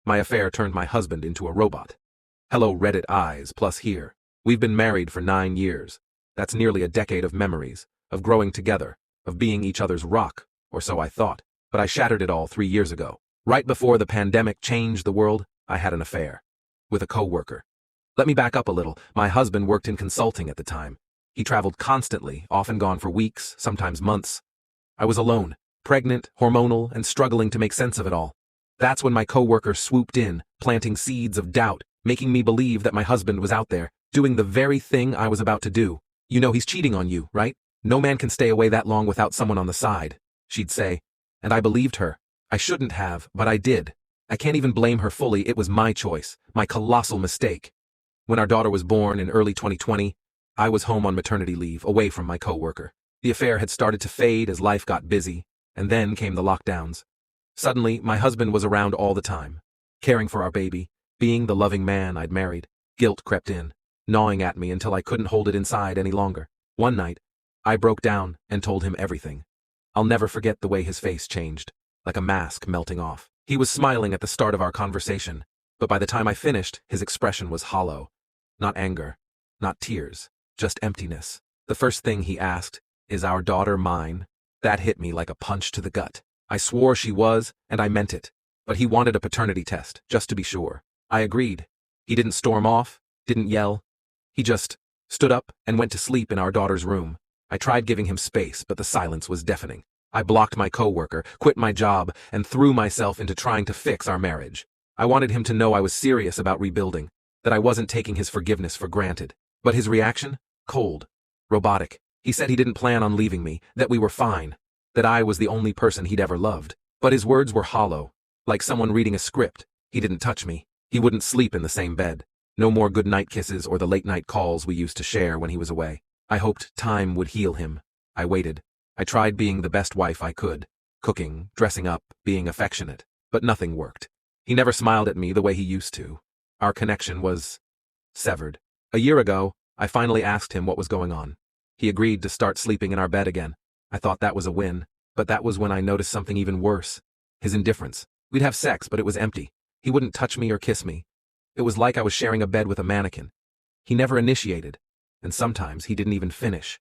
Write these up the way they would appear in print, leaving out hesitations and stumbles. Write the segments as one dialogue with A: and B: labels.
A: My affair turned my husband into a robot. Hello Reddit eyes plus here. We've been married for 9 years. That's nearly a decade of memories, of growing together, of being each other's rock, or so I thought. But I shattered it all 3 years ago. Right before the pandemic changed the world, I had an affair. With a coworker. Let me back up a little. My husband worked in consulting at the time. He traveled constantly, often gone for weeks, sometimes months. I was alone, pregnant, hormonal, and struggling to make sense of it all. That's when my coworker swooped in, planting seeds of doubt, making me believe that my husband was out there, doing the very thing I was about to do. You know he's cheating on you, right? No man can stay away that long without someone on the side, she'd say. And I believed her. I shouldn't have, but I did. I can't even blame her fully. It was my choice, my colossal mistake. When our daughter was born in early 2020, I was home on maternity leave, away from my coworker. The affair had started to fade as life got busy, and then came the lockdowns. Suddenly, my husband was around all the time, caring for our baby, being the loving man I'd married. Guilt crept in, gnawing at me until I couldn't hold it inside any longer. One night, I broke down and told him everything. I'll never forget the way his face changed, like a mask melting off. He was smiling at the start of our conversation, but by the time I finished, his expression was hollow. Not anger, not tears, just emptiness. The first thing he asked, "Is our daughter mine?" That hit me like a punch to the gut. I swore she was, and I meant it. But he wanted a paternity test, just to be sure. I agreed. He didn't storm off, didn't yell. He just stood up and went to sleep in our daughter's room. I tried giving him space, but the silence was deafening. I blocked my coworker, quit my job, and threw myself into trying to fix our marriage. I wanted him to know I was serious about rebuilding, that I wasn't taking his forgiveness for granted. But his reaction? Cold. Robotic. He said he didn't plan on leaving me, that we were fine, that I was the only person he'd ever loved. But his words were hollow, like someone reading a script. He didn't touch me. He wouldn't sleep in the same bed. No more goodnight kisses or the late-night calls we used to share when he was away. I hoped time would heal him. I waited. I tried being the best wife I could, cooking, dressing up, being affectionate, but nothing worked. He never smiled at me the way he used to. Our connection was severed. A year ago, I finally asked him what was going on. He agreed to start sleeping in our bed again. I thought that was a win, but that was when I noticed something even worse. His indifference. We'd have sex, but it was empty. He wouldn't touch me or kiss me. It was like I was sharing a bed with a mannequin. He never initiated, and sometimes he didn't even finish.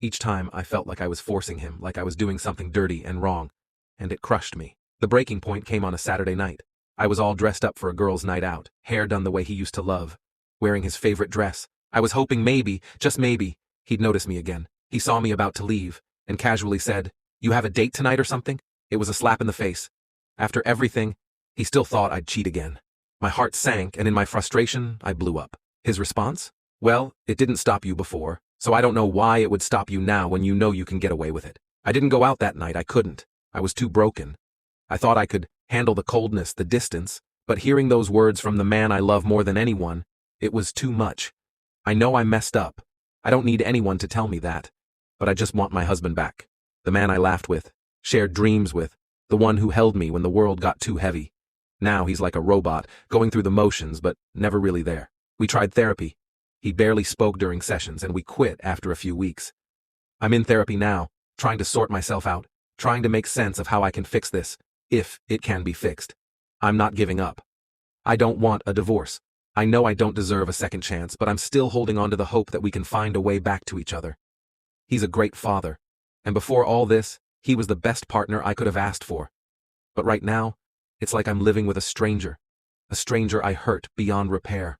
A: Each time I felt like I was forcing him, like I was doing something dirty and wrong, and it crushed me. The breaking point came on a Saturday night. I was all dressed up for a girl's night out, hair done the way he used to love, wearing his favorite dress. I was hoping maybe, just maybe, he'd notice me again. He saw me about to leave, and casually said, "You have a date tonight or something?" It was a slap in the face. After everything, he still thought I'd cheat again. My heart sank, and in my frustration, I blew up. His response? "Well, it didn't stop you before, so I don't know why it would stop you now when you know you can get away with it." I didn't go out that night. I couldn't. I was too broken. I thought I could handle the coldness, the distance, but hearing those words from the man I love more than anyone, it was too much. I know I messed up. I don't need anyone to tell me that, but I just want my husband back. The man I laughed with, shared dreams with, the one who held me when the world got too heavy. Now he's like a robot, going through the motions, but never really there. We tried therapy. He barely spoke during sessions, and we quit after a few weeks. I'm in therapy now, trying to sort myself out, trying to make sense of how I can fix this, if it can be fixed. I'm not giving up. I don't want a divorce. I know I don't deserve a second chance, but I'm still holding on to the hope that we can find a way back to each other. He's a great father, and before all this, he was the best partner I could have asked for. But right now, it's like I'm living with a stranger I hurt beyond repair.